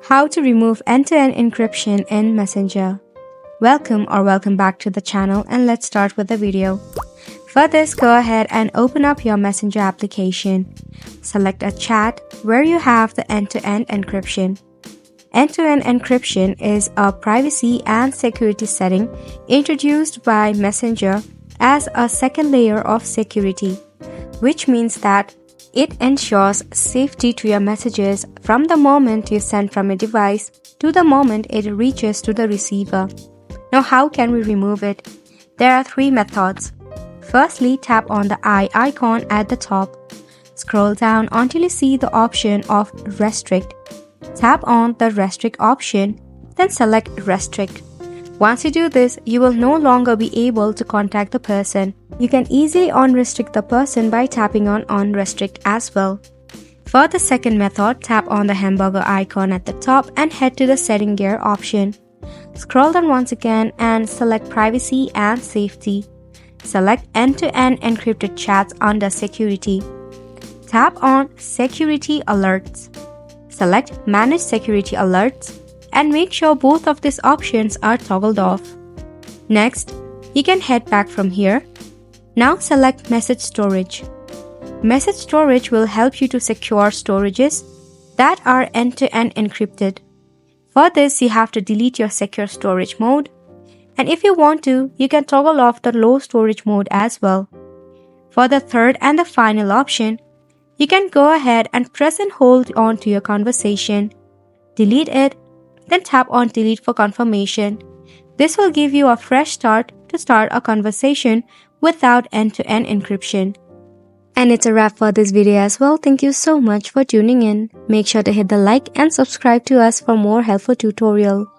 How to remove end-to-end encryption in Messenger. Welcome back to the channel, and let's start with the video. For this, go ahead and open up your Messenger application. Select a chat where you have the end-to-end encryption. End-to-end encryption is a privacy and security setting introduced by Messenger as a second layer of security, which means that it ensures safety to your messages from the moment you send from a device to the moment it reaches to the receiver. Now, how can we remove it? There are three methods. Firstly, tap on the eye icon at the top. Scroll down until you see the option of Restrict. Tap on the Restrict option, then select Restrict. Once you do this, you will no longer be able to contact the person. You can easily unrestrict the person by tapping on Unrestrict as well. For the second method, tap on the hamburger icon at the top and head to the Setting Gear option. Scroll down once again and select Privacy and Safety. Select End-to-End Encrypted Chats under Security. Tap on Security Alerts. Select Manage Security Alerts and make sure both of these options are toggled off. Next, you can head back from here. Now select Message Storage. Message Storage will help you to secure storages that are end-to-end encrypted. For this, you have to delete your secure storage mode, and if you want to, you can toggle off the low storage mode as well. For the third and the final option, you can go ahead and press and hold on to your conversation, delete it, then tap on Delete for confirmation. This will give you a fresh start to start a conversation without end-to-end encryption. And it's a wrap for this video as well. Thank you so much for tuning in. Make sure to hit the like and subscribe to us for more helpful tutorial.